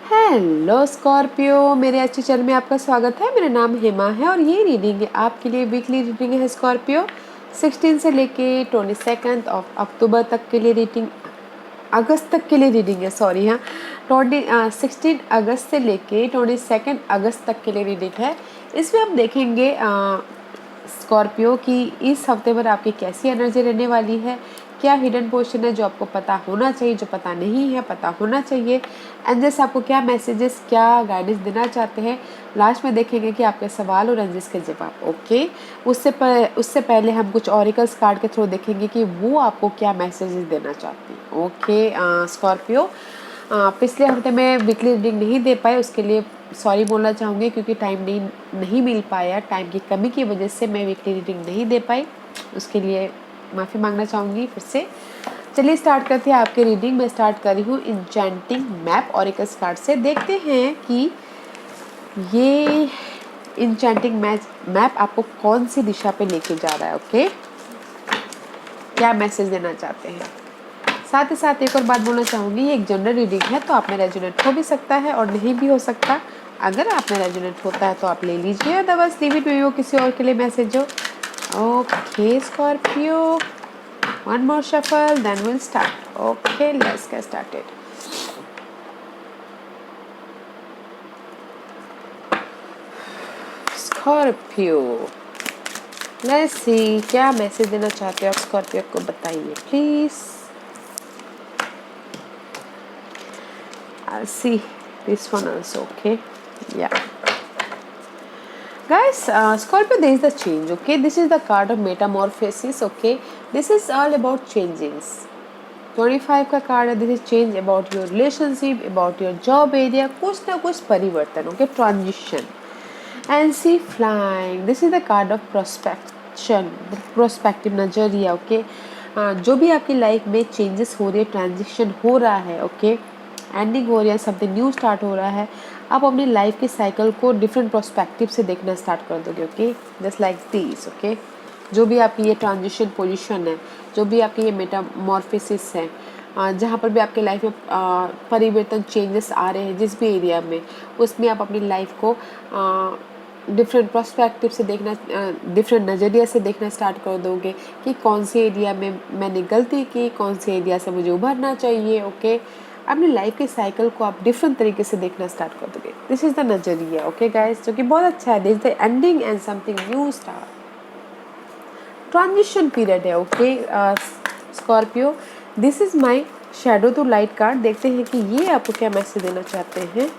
Hello Scorpio, मेरे अच्छे channel में आपका स्वागत है। मेरा नाम हेमा है और ये रीडिंग है आपके लिए वीकली रीडिंग है स्कॉर्पियो। 16 से लेके 22 ऑफ अक्टूबर तक के लिए रीडिंग, अगस्त तक के लिए रीडिंग है, सॉरी हाँ। 16 अगस्त से लेके 22 अगस्त तक के लिए रीडिंग है। इसमें हम देखेंगे स्कॉर्पियो की इस हफ्ते भर आपकी कैसी एनर्जी रहने वाली है, क्या हिडन पोर्शन है जो आपको पता होना चाहिए, जो पता नहीं है पता होना चाहिए, एंजल्स आपको क्या मैसेजेस, क्या गाइडेंस देना चाहते हैं। लास्ट में देखेंगे कि आपके सवाल और एंजल्स के जवाब। ओके, उससे पहले हम कुछ ऑरिकल्स कार्ड के थ्रू देखेंगे कि वो आपको क्या मैसेजेस देना चाहते हैं। ओके स्कॉर्पियो, पिछले हफ्ते में वीकली रीडिंग नहीं दे पाए, उसके लिए सॉरी बोलना चाहूँगी क्योंकि टाइम नहीं मिल पाया। टाइम की कमी की वजह से मैं वीकली रीडिंग नहीं दे पाई, उसके लिए माफ़ी मांगना चाहूँगी फिर से। चलिए स्टार्ट करते हैं आपकी रीडिंग। मैं स्टार्ट कर रही हूँ इंचेंटिंग मैप ऑरिकल्स कार्ड से। देखते हैं कि ये इंचेंटिंग मैप आपको कौन सी दिशा पे लेके जा रहा है। ओके, क्या मैसेज देना चाहते हैं। साथ ही साथ एक और बात बोलना चाहूँगी, ये एक जनरल रीडिंग है तो आप में रेजोनेट हो भी सकता है और नहीं भी हो सकता। अगर आप में रेजोनेट होता है तो आप ले लीजिए, अदरवाइज लीव इट, वो किसी और के लिए मैसेज हो। Okay Scorpio, one more shuffle then will start. Okay, let's get started. Scorpio, let's see क्या मैसेज देना चाहते हो आप स्कॉर्पियो को, बताइए please. I'll see this one also. Okay, yeah guys, Scorpio, there is the change. Okay, this is the card of metamorphosis. Okay, this is all about changings. 25 का card है, this is change about your relationship, about your job area, कुछ ना कुछ परिवर्तन। Okay, transition. And see flying, this is the card of prospection, prospective नजरिया। Okay, जो भी आपकी लाइफ में चेंजेस हो रही है, ट्रांजिशन हो रहा है, ओके, एंडिंग हो रही है, समथिंग न्यू स्टार्ट हो रहा है, आप अपनी लाइफ के साइकिल को डिफरेंट प्रोस्पेक्टिव से देखना स्टार्ट कर दोगे। Okay, just like this. Okay, जो भी आपकी ये ट्रांजिशन पोजीशन है, जो भी आपकी ये मेटामॉर्फोसिस है, जहाँ पर भी आपके लाइफ में परिवर्तन, चेंजेस आ रहे हैं जिस भी एरिया में, उसमें आप अपनी लाइफ को डिफरेंट पर्सपेक्टिव से देखना, डिफरेंट नज़रिया से देखना स्टार्ट कर दोगे कि कौन सी एरिया में मैंने गलती की, कौन सी एरिया से मुझे उभरना चाहिए। ओके, अपनी लाइफ के साइकिल को आप डिफरेंट तरीके से देखना स्टार्ट कर दोगे। दिस इज़ द नज़रिया। ओके गाइस, जो कि बहुत अच्छा है। This the ending and something new start, transition period है। Okay Scorpio, this is my shadow to light card. देखते हैं कि ये आपको क्या मैसेज देना चाहते हैं।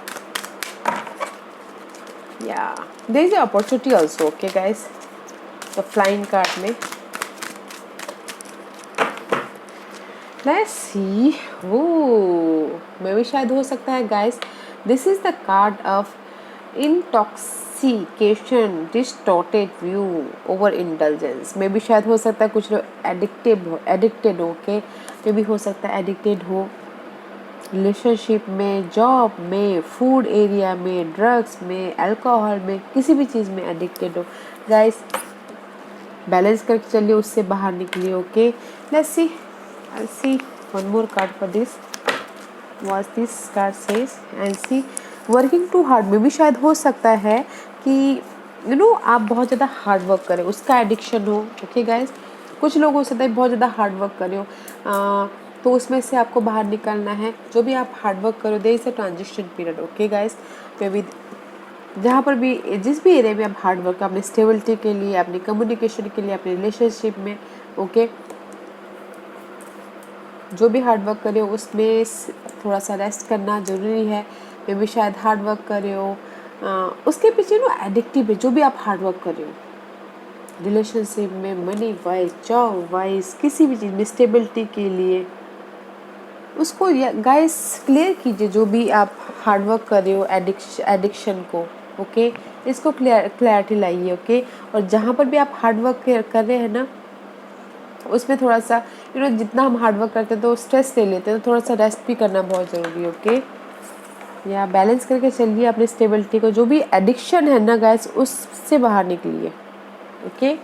या there is opportunity also. Okay guys, तो फ्लाइंग कार्ड में लेट्स सी, वो मैं भी शायद हो सकता है guys. This is the card of intoxication, distorted view, over indulgence. में भी शायद हो सकता है कुछ लोग एडिक्टेड हो के, में भी हो सकता है एडिक्टेड हो रिलेशनशिप में, जॉब में, फूड एरिया में, ड्रग्स में, अल्कोहल में, किसी भी चीज़ में एडिक्टेड हो। गाइस बैलेंस करके चलिए, उससे बाहर निकलिए। Okay, let's see, I see one more card for this, what this card says, and see working too hard. में भी शायद हो सकता है कि आप बहुत ज़्यादा हार्ड वर्क करें, उसका एडिक्शन हो। ओके गाइस, कुछ लोग हो सकता है बहुत ज़्यादा हार्ड वर्क करे हो, तो उसमें से आपको बाहर निकलना है। जो भी आप हार्ड वर्क करो, there is a transition period. Okay guys, maybe जहाँ पर भी, जिस भी एरिया में आप हार्ड वर्क, अपनी स्टेबिलिटी के लिए, अपनी कम्युनिकेशन के लिए, अपने रिलेशनशिप में, ओके, जो भी हार्ड वर्क करे हो उसमें थोड़ा सा रेस्ट करना ज़रूरी है। मे भी शायद हार्ड वर्क करे हो, उसके पीछे एडिक्टिव है जो भी आप हार्ड वर्क कर रहे हो, रिलेशनशिप में, मनी वाइज, जॉब वाइज, किसी भी चीज़ में स्टेबिलिटी के लिए, उसको गाइस क्लियर कीजिए। जो भी आप हार्ड वर्क कर रहे हो, एडिक्शन को, ओके, इसको क्लैरिटी लाइए। ओके, और जहाँ पर भी आप हार्ड वर्क कर रहे हैं ना, उसमें थोड़ा सा जितना हम हार्ड वर्क करते हैं तो स्ट्रेस ले लेते हैं, तो थोड़ा सा रेस्ट भी करना बहुत ज़रूरी है। ओके, या बैलेंस करके चलिए अपनी स्टेबिलिटी को। जो भी एडिक्शन है ना गाइस, उससे बाहर निकलिए। ओके,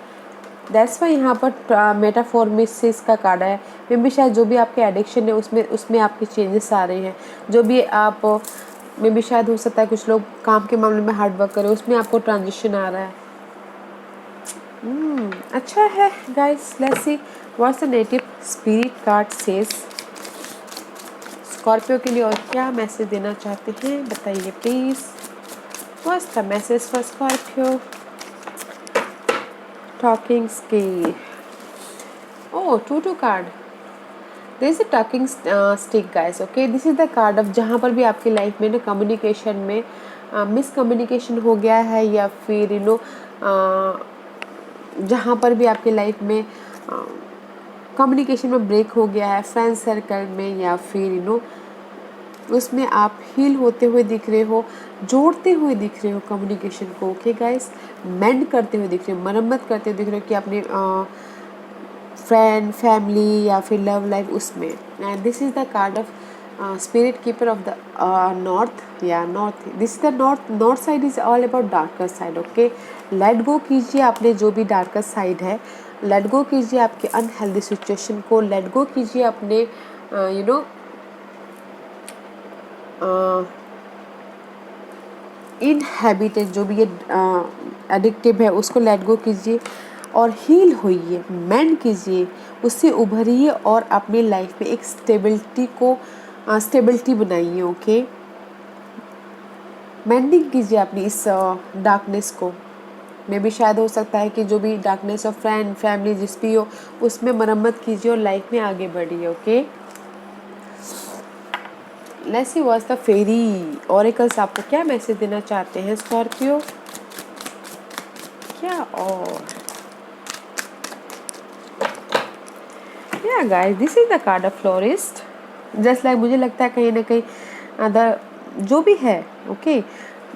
दैट्स वाई यहाँ पर मेटाफॉर्मिसिस का कार्ड है। मे भी शायद जो भी आपके एडिक्शन है उसमें आपके चेंजेस आ रहे हैं। जो भी आप मे भी शायद हो सकता है कुछ लोग काम के मामले में हार्ड वर्क करें, उसमें आपको ट्रांजिशन आ रहा है। अच्छा है guys, let's see what's the native spirit card says Scorpio के लिए और क्या मैसेज देना चाहते हैं बताइए please. What's the message for Scorpio? Talking skill, oh two card, this is talking stick guys, okay. This is the card of जहाँ पर भी आपकी लाइफ में ना कम्युनिकेशन में मिसकम्युनिकेशन हो गया है, या फिर जहाँ पर भी आपकी लाइफ में कम्युनिकेशन में ब्रेक हो गया है, फ्रेंड सर्कल में, या फिर उसमें आप हील होते हुए दिख रहे हो, जोड़ते हुए दिख रहे हो कम्युनिकेशन को, ओके गाइस। मेंड करते हुए दिख रहे हो, मरम्मत करते हुए दिख रहे हो कि अपने फ्रेंड फैमिली या फिर लव लाइफ उसमें। And this is the card of spirit keeper of the north, या north, this is the north side is all about darker side, okay. Let go कीजिए अपने जो भी डार्कर साइड है, let go कीजिए आपके unhealthy situation को, let go कीजिए अपने इनहैबिटेड जो भी ये एडिक्टिव है उसको लेट गो कीजिए और हील होइए, मेंड कीजिए, उससे उभरिए और अपनी लाइफ में एक स्टेबिलिटी बनाइए, ओके। मेंडिंग कीजिए अपनी इस डार्कनेस को। मे भी शायद हो सकता है कि जो भी डार्कनेस ऑफ फ्रेंड फैमिली जिस भी हो उसमें मरम्मत कीजिए और लाइफ में आगे बढ़िए, okay. Let's see what's the fairy oracles आपको क्या मैसेज देना चाहते हैं स्कॉर्पियो, क्या और या guys this is the card of florist. Just like मुझे लगता है कहीं ना कहीं अदर जो भी है, ओके,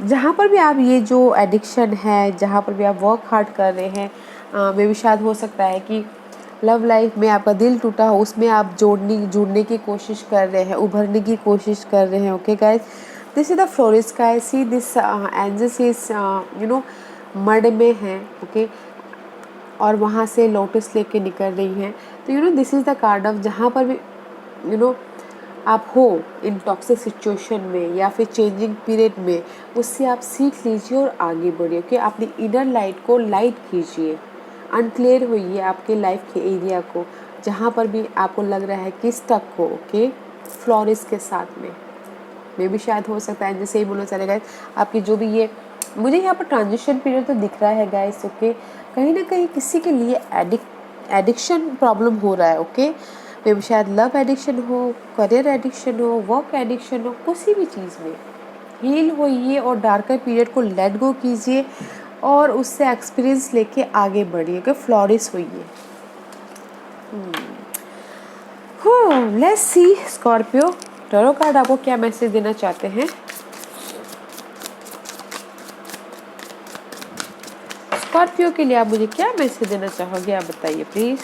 जहाँ पर भी आप ये जो एडिक्शन है, जहाँ पर भी आप वर्क हार्ड कर रहे हैं, मे भी शायद हो सकता है कि लव लाइफ में आपका दिल टूटा हो, उसमें आप जुड़ने की कोशिश कर रहे हैं, उभरने की कोशिश कर रहे हैं, okay guys. This is the florist guys, see this angels is mud में है, ओके, और वहाँ से लोटस लेके निकल रही हैं। तो this is the card of जहाँ पर भी आप हो इन टॉक्सिक सिचुएशन में या फिर चेंजिंग पीरियड में, उससे आप सीख लीजिए और आगे बढ़िए, ओके। अपनी इनर लाइट को लाइट कीजिए, अनक्लियर होइए आपके लाइफ के एरिया को जहाँ पर भी आपको लग रहा है कि स्टक हो, ओके। फ्लोरिस्ट के साथ में मे भी शायद हो सकता है, जैसे ही बोलना चलेगा आपकी जो भी ये मुझे यहाँ पर ट्रांजिशन पीरियड तो दिख रहा है गाइस, ओके। कहीं ना कहीं किसी के लिए एडिक्शन प्रॉब्लम हो रहा है, ओके। मे भी शायद लव एडिक्शन हो, करियर एडिक्शन हो, वर्क एडिक्शन हो, किसी भी चीज़ में हील होइए और डार्कर पीरियड को लेट गो कीजिए और उससे एक्सपीरियंस लेके आगे बढ़िए, ओके। फ्लोरिश होइए। Let's see Scorpio tarot card आपको क्या मैसेज देना चाहते हैं। स्कॉर्पियो के लिए आप मुझे क्या मैसेज देना चाहोगे, आप बताइए प्लीज,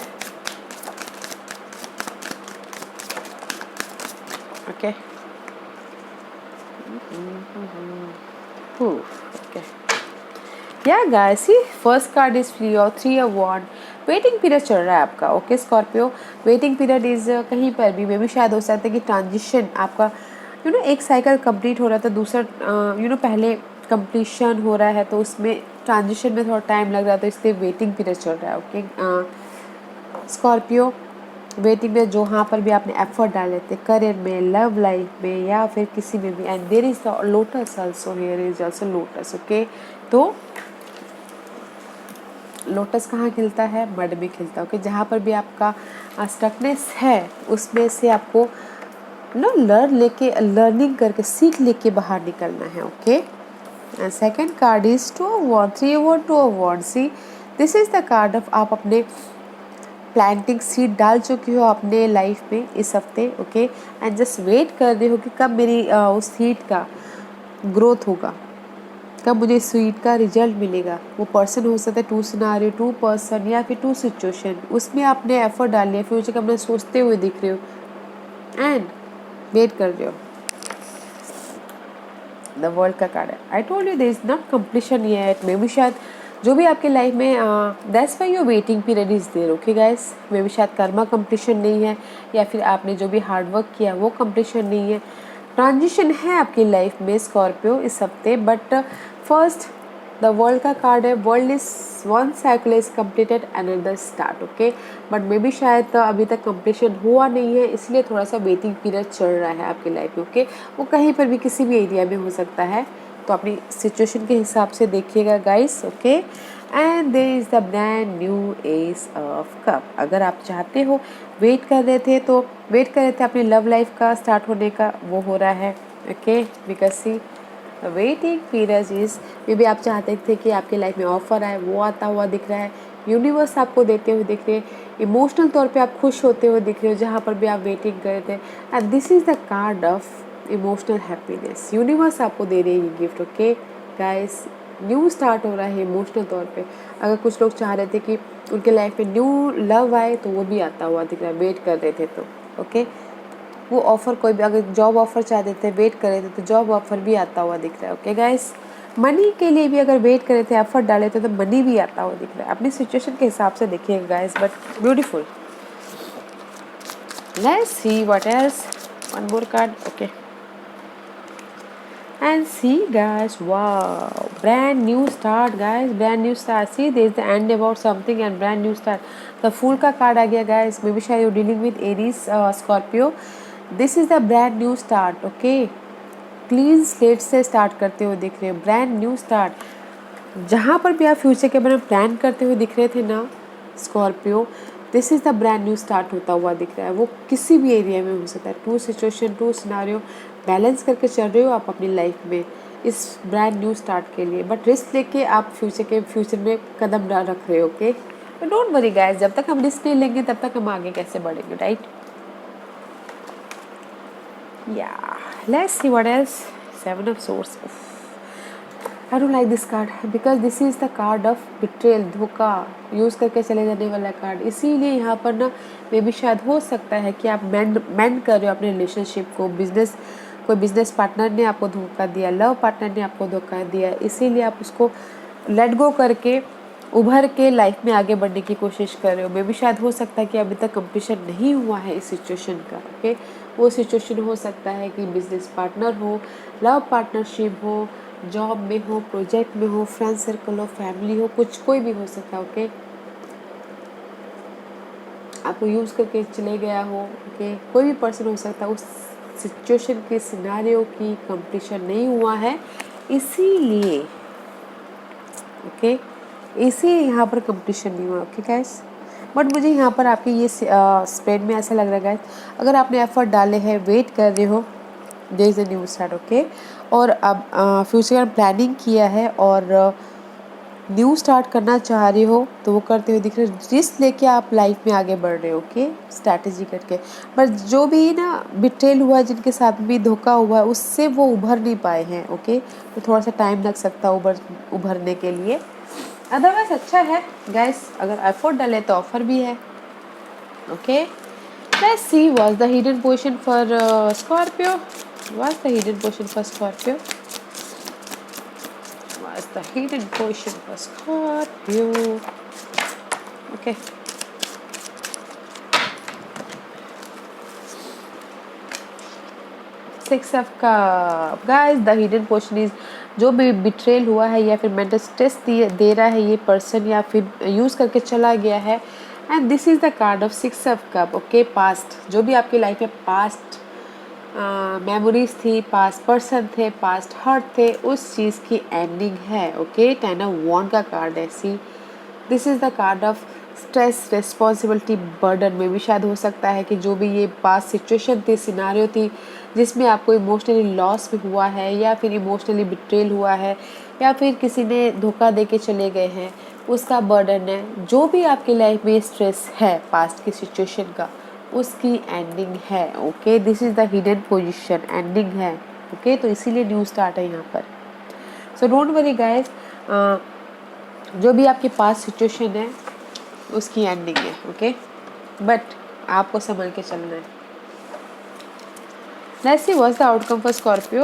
ओके। या guys, first card is free और 3 ऑफ वॉन्ड। वेटिंग पीरियड चल रहा है आपका, okay Scorpio. Waiting period is कहीं पर भी मे भी शायद हो सकता है कि ट्रांजिशन आपका एक साइकिल कंप्लीट हो रहा था, दूसरा पहले कंप्लीशन हो रहा है, तो उसमें ट्रांजिशन में थोड़ा टाइम लग रहा है, तो इसलिए वेटिंग पीरियड चल रहा है, ओके स्कॉर्पियो। वेटिंग में जहाँ पर भी आपने एफर्ट डाले थे करियर में, लव लाइफ में, या फिर किसी में भी, and there is the lotus also, here is also lotus, okay. तो लोटस कहाँ खिलता है? मड में खिलता है, ओके। जहाँ पर भी आपका स्टकनेस है उसमें से आपको लर्निंग करके सीख लेके बाहर निकलना है, okay. And second card is 2 of wand, 3 of wand, 2 of wand. See this is the card of आप अपने प्लांटिंग सीड डाल चुकी हो अपने लाइफ में इस हफ्ते, ओके। एंड जस्ट वेट कर रहे हो कि कब मेरी उस सीड का ग्रोथ होगा, कब मुझे सीड का रिजल्ट मिलेगा। वो पर्सन हो सकता है 2 सिनारियो, 2 पर्सन या फिर 2 सिचुएशन, उसमें आपने एफर्ट डाल लिया, फ्यूचर का अपने सोचते हुए दिख रहे हो एंड वेट कर रहे हो। द वर्ल्ड का कार्ड है। I told you there is not completion yet. मे भी शायद जो भी आपके लाइफ में that's why your waiting period is there, okay guys. मे भी शायद कर्मा कंप्लीशन नहीं है, या फिर आपने जो भी हार्ड वर्क किया वो कंप्लीशन नहीं है। ट्रांजिशन है आपकी लाइफ में स्कॉर्पियो इस हफ्ते, बट फर्स्ट द वर्ल्ड का कार्ड है। World is one cycle is completed another start, okay. But may be शायद अभी तक कंप्लीशन हुआ नहीं है, इसलिए थोड़ा सा वेटिंग पीरियड चल रहा है आपकी लाइफ में, ओके। वो कहीं पर भी किसी भी एरिया में हो सकता है, तो अपनी सिचुएशन के हिसाब से देखिएगा guys, okay. And there is the brand new ace of cup. अगर आप चाहते हो, वेट कर रहे थे तो वेट कर रहे थे अपनी लव लाइफ का स्टार्ट होने का, वो हो रहा है, okay. Because see waiting period is, मे भी आप चाहते थे कि आपकी लाइफ में ऑफर आए, वो आता हुआ दिख रहा है। यूनिवर्स आपको देते हुए दिख रहे हैं। इमोशनल तौर पे आप खुश होते हुए दिख रहे हो जहाँ पर भी आप वेटिंग कर रहे थे। And this is the card of emotional happiness. Universe आपको दे रही है gift, okay guys. New start हो रहा है इमोशनल तौर पे। अगर कुछ लोग चाह रहे थे कि उनके लाइफ में न्यू लव आए, तो वो भी आता हुआ दिख रहा है, वेट कर रहे थे तो, ओके। वो ऑफ़र कोई भी, अगर जॉब ऑफ़र चाहते थे, वेट कर रहे थे, तो जॉब ऑफ़र भी आता हुआ दिख रहा है, ओके गाइस। मनी के लिए भी अगर वेट कर रहे थे, एफर्ट डाले थे, तो मनी भी आता हुआ दिख रहा है। अपनी सिचुएशन के हिसाब से देखिएगा guys, but beautiful. Let's see what else, one more card, okay. And see guys, wow, brand new start guys, brand new start. See, there is the end about something and brand new start. The Fool का card आ गया guys. Maybe शायद you dealing with Aries, Scorpio. This is the brand new start, okay. Clean slate से start करते हुए दिख रहे हो, brand new start. जहाँ पर भी आप फ्यूचर के बारे में प्लान करते हुए दिख रहे थे ना Scorpio, this is the brand new start होता हुआ दिख रहा है। वो किसी भी एरिया में हो सकता है, two situation, two scenario balance करके चल रहे हो आप अपनी लाइफ में इस ब्रांड न्यू स्टार्ट के लिए। बट रिस्क लेके आप फ्यूचर में कदम डाल रख रहे हो, okay. But don't worry guys, जब तक हम रिस्क नहीं लेंगे तब तक हम आगे कैसे बढ़ेंगे, right. Yeah, let's see what else. Seven of Swords. I don't like this card because this is the card of betrayal, धोखा यूज़ करके चले जाने वाला कार्ड। इसीलिए यहाँ पर ना मे भी शायद हो सकता है कि आप मेंड कर रहे हो अपने रिलेशनशिप को। कोई बिजनेस पार्टनर ने आपको धोखा दिया, लव पार्टनर ने आपको धोखा दिया, इसीलिए आप उसको लेट गो करके उभर के लाइफ में आगे बढ़ने की कोशिश कर रहे हो। मे भी शायद हो सकता है कि अभी तक कंप्लीशन नहीं हुआ है इस सिचुएशन का, ओके। वो सिचुएशन हो सकता है कि बिजनेस पार्टनर हो, लव पार्टनरशिप हो, जॉब में हो, प्रोजेक्ट में हो, फ्रेंड सर्कल हो, फैमिली हो, कुछ कोई भी हो सकता है, ओके। आपको यूज़ करके चले गया हो, ओके। कोई भी पर्सन हो सकता है। उस सिचुएशन के सिनारियो की कंप्लीशन नहीं हुआ है, इसीलिए, ओके, इसी यहाँ पर कंप्लीशन नहीं हुआ, ओके गाइस। बट मुझे यहाँ पर आपके ये स्प्रेड में ऐसा लग रहा है गाइस, अगर आपने एफर्ट डाले हैं, वेट कर रहे हो, there is a new start, okay. और अब फ्यूचर प्लानिंग किया है और न्यू स्टार्ट करना चाह रहे हो, तो वो करते हुए दिख रहे हो। रिस्क लेके आप लाइफ में आगे बढ़ रहे हो, ओके, स्ट्रैटेजी करके। पर जो भी ना बिट्रेल हुआ है, जिनके साथ भी धोखा हुआ है, उससे वो उभर नहीं पाए हैं, ओके। तो थोड़ा सा टाइम लग सकता है उभरने के लिए। अदरवाइज अच्छा है गाइस, अगर एफर्ट डाले तो ऑफर भी है, okay. Let's see what's the hidden position for Scorpio. What's the hidden position for Scorpio? What's the hidden position for Scorpio? Okay. Six of Cups. Guys, the hidden position is जो भी betrayal हुआ है या फिर mental stress दे रहा है ये person, या फिर यूज़ करके चला गया है। And this is the card of six of cup, okay. Past, जो भी आपकी लाइफ में पास्ट मेमोरीज थी, पास्ट पर्सन थे, पास्ट हर्ट थे, उस चीज़ की एंडिंग है, ओके। टेन ऑफ वॉन्ड का कार्ड है। See, this is the card of stress, responsibility, burden. में भी शायद हो सकता है कि जो भी ये पास्ट सिचुएशन थी, सिनारियो थी, जिसमें आपको इमोशनली लॉस भी हुआ है, या फिर इमोशनली बिट्रेल हुआ है, या फिर किसी ने धोखा दे के चले गए हैं, उसका बर्डन है। जो भी आपकी लाइफ में स्ट्रेस है पास्ट की सिचुएशन का, उसकी एंडिंग है, okay. This is the hidden position, ending है, ओके। तो इसीलिए न्यू स्टार्ट है यहाँ पर। सो डोंट वरी गाइस, जो भी आपके पास सिचुएशन है उसकी एंडिंग है, ओके। बट आपको संभल के चलना है। Let's see what's the outcome for Scorpio.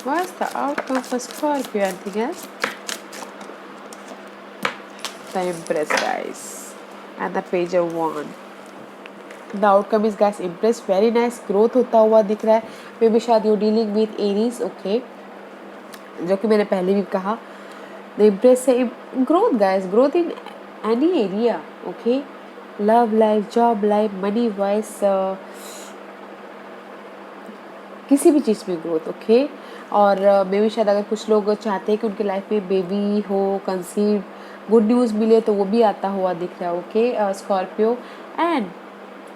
What's the outcome for Scorpio? Anything else? The empress guys and the page of wand. The outcome is guys empress, very nice, growth होता हुआ दिख रहा है। Maybe शायद you dealing with Aries, okay, जो कि मैंने पहले भी कहा। द इम्प्रेस से growth guys, growth in any area, okay, love life, job life, money wise, किसी भी चीज़ में ग्रोथ, ओके। और मे बी शायद अगर कुछ लोग चाहते हैं कि उनके लाइफ में बेबी हो, कंसीव, गुड न्यूज़ मिले, तो वो भी आता हुआ दिख रहा है, okay Scorpio. And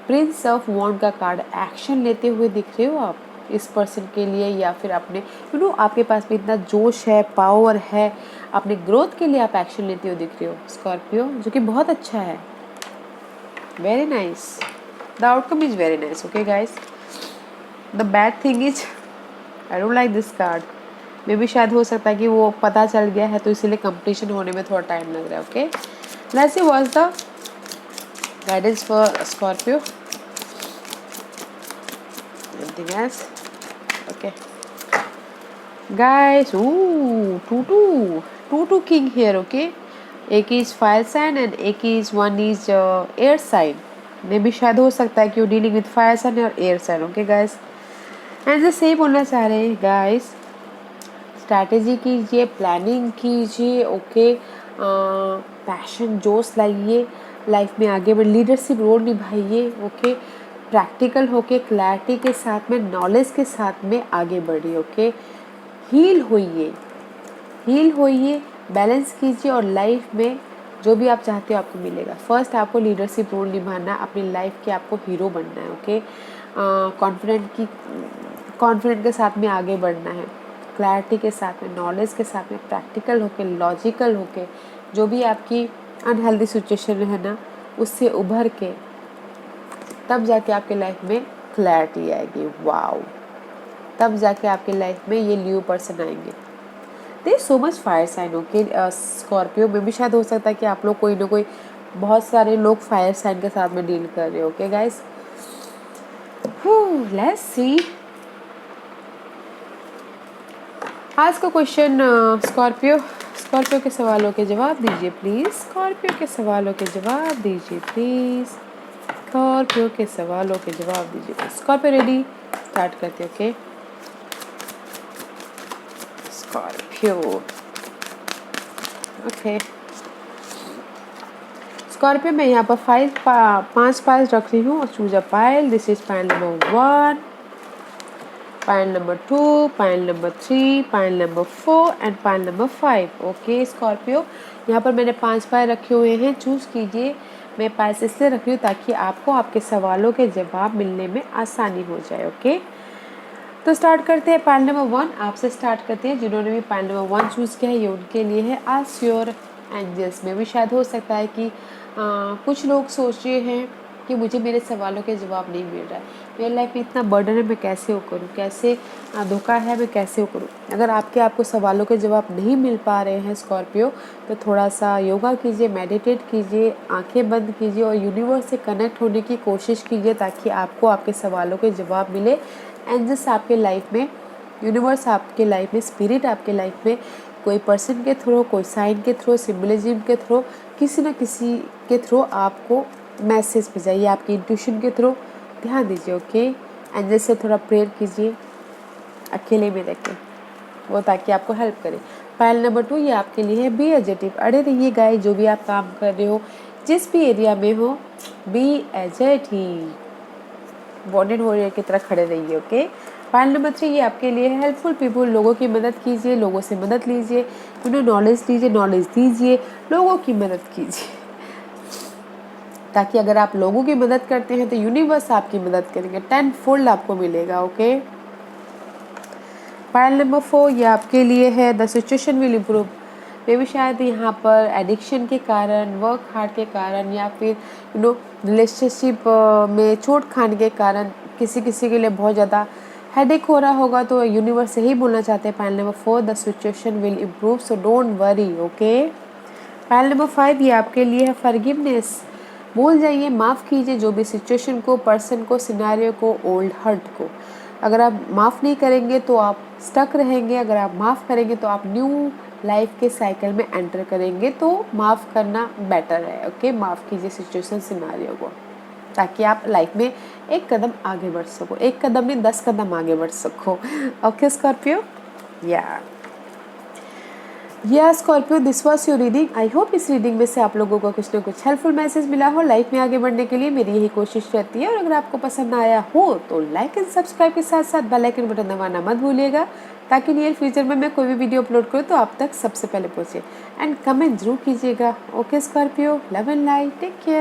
prince of wand का कार्ड, एक्शन लेते हुए दिख रहे हो आप इस पर्सन के लिए, या फिर अपने आपके पास में इतना जोश है, पावर है, अपने ग्रोथ के लिए आप एक्शन लेते हुए दिख रहे हो स्कॉर्पियो, जो कि बहुत अच्छा है। Very nice, the outcome is very nice, okay guys. The bad thing is I don't like this card. मे भी शायद हो सकता है कि वो पता चल गया है, तो इसीलिए कंपटीशन होने में थोड़ा टाइम लग रहा है, okay. Let's see what is the guidance for Scorpio, anything else, okay guys, ooh, two king here, okay, एक is fire sign and एक is one is air sign। मे भी शायद हो सकता है कि वो डीलिंग विद फायर साइन और air sign, okay guys. And जैसे ही बोलना चाह रहे हैं गाइस, स्ट्रैटेजी कीजिए, प्लानिंग कीजिए, ओके, पैशन जोश लाइए, लाइफ में आगे बढ़, लीडरशिप रोल निभाइए, ओके, प्रैक्टिकल होके, क्लैरिटी के साथ में, नॉलेज के साथ में आगे बढ़िए, ओके। हील होइए, बैलेंस कीजिए, और लाइफ में जो भी आप चाहते हो आपको मिलेगा। फर्स्ट आपको लीडरशिप रोल निभाना, अपनी लाइफ के आपको हीरो बनना है, ओके। कॉन्फिडेंट के साथ में आगे बढ़ना है, क्लैरिटी के साथ में, नॉलेज के साथ में, प्रैक्टिकल होके, लॉजिकल होके, जो भी आपकी अनहेल्दी सिचुएशन है ना, उससे उभर के तब जाके आपके लाइफ में क्लैरिटी आएगी। वाओ, तब जाके आपके लाइफ में ये लियो पर्सन आएंगे। They so much fire sign, okay Scorpio में भी शायद हो सकता है कि आप लोग कोई ना कोई, बहुत सारे लोग फायर साइन के साथ में डील कर रहे हो, ओके गाइस। लेट्स सी आज का क्वेश्चन। स्कॉर्पियो के सवालों के जवाब दीजिए प्लीज, स्कॉर्पियो के सवालों के जवाब दीजिए प्लीज, स्कॉर्पियो के सवालों के जवाब दीजिए। स्कॉर्पियो रेडी, स्टार्ट करते, ओके। स्कॉर्पियो, ओके स्कॉर्पियो, मैं यहाँ पर 5 पाइल रख रही हूँ और choose a pile. This is pile number 1, pile number 2, pile number 3, pile number 4 and pile number 5, okay Scorpio. यहाँ पर मैंने 5 पाइल रखे हुए हैं, चूज कीजिए। मैं पाइल्स इसलिए रख रही हूँ ताकि आपको आपके सवालों के जवाब मिलने में आसानी हो जाए, ओके। तो स्टार्ट करते हैं पाइल नंबर 1, आपसे स्टार्ट करते हैं। जिन्होंने भी पाइल नंबर 1 चूज़ किया है, ये उनके लिए है। आस्क योर एंजल्स में भी शायद हो सकता है कि कुछ लोग सोच रहे हैं कि मुझे मेरे सवालों के जवाब नहीं मिल रहा है, मेरी लाइफ में इतना बर्डन है, मैं कैसे वो करूँ, कैसे धोखा है, मैं कैसे वो करूँ। अगर आपको सवालों के जवाब नहीं मिल पा रहे हैं स्कॉर्पियो, तो थोड़ा सा योगा कीजिए, मेडिटेट कीजिए, आंखें बंद कीजिए और यूनिवर्स से कनेक्ट होने की कोशिश कीजिए, ताकि आपको आपके सवालों के जवाब मिले। एंजल्स आपके लाइफ में, यूनिवर्स आपके लाइफ में, स्पिरिट आपके लाइफ में कोई पर्सन के थ्रू, कोई साइन के थ्रू, सिम्बलिज्म के थ्रू, किसी न किसी के थ्रू आपको मैसेज भेजाइए, आपकी इंट्यूशन के थ्रू। ध्यान दीजिए, ओके। एंजल से थोड़ा प्रेयर कीजिए अकेले में रह के, वो ताकि आपको हेल्प करे। पाइल नंबर 2, ये आपके लिए है। बी एजर्टिव, अड़े रहिए गाइस, जो भी आप काम कर रहे हो, जिस भी एरिया में हो, बी एजर्टिव, बॉन्डेड वॉरियर की तरह खड़े रहिए, ओके। पाइल नंबर 3, ये आपके लिए है। हेल्पफुल पीपल, लोगों की मदद कीजिए, लोगों से मदद लीजिए, उन्हें नॉलेज लीजिए, नॉलेज दीजिए, लोगों की मदद कीजिए, ताकि अगर आप लोगों की मदद करते हैं तो यूनिवर्स आपकी मदद करेंगे, 10 फोल्ड आपको मिलेगा, ओके। पाइल नंबर 4, ये आपके लिए है। द सिचुएशन विल इम्प्रूव, मे भी शायद यहाँ पर एडिक्शन के कारण, वर्क हार्ड के कारण, या फिर रिलेशनशिप में चोट खाने के कारण किसी के लिए बहुत ज़्यादा हेडेक हो रहा होगा, तो यूनिवर्स यही बोलना चाहते हैं pile number 4, the situation will improve, so don't worry, okay. Pile number 5, ये आपके लिए है। फॉरगिवनेस, भूल जाइए, माफ़ कीजिए जो भी सिचुएशन को, पर्सन को, सिनेरियो को, ओल्ड हर्ट को। अगर आप माफ़ नहीं करेंगे तो आप स्टक रहेंगे, अगर आप माफ़ करेंगे तो आप न्यू लाइफ के साइकिल में एंटर करेंगे, तो माफ़ करना बेटर है, ओके। माफ़ कीजिए सिचुएशन, सिनेरियो को। ताकि आप लाइफ में एक कदम आगे बढ़ सको, एक कदम नहीं 10 कदम आगे बढ़ सको। ओके स्कॉर्पियो, या Scorpio, this was your reading. I hope इस रीडिंग में से आप लोगों को कुछ ना कुछ हेल्पफुल मैसेज मिला हो। लाइफ में आगे बढ़ने के लिए मेरी यही कोशिश रहती है। और अगर आपको पसंद आया हो तो लाइक एंड सब्सक्राइब के साथ साथ बेल आइकन बटन दबाना मत भूलिएगा, ताकि नियर फ्यूचर में मैं कोई भी वीडियो अपलोड करूँ तो आप तक सबसे पहले पहुँचे। एंड कमेंट जरूर कीजिएगा। Okay Scorpio, love and light, take care.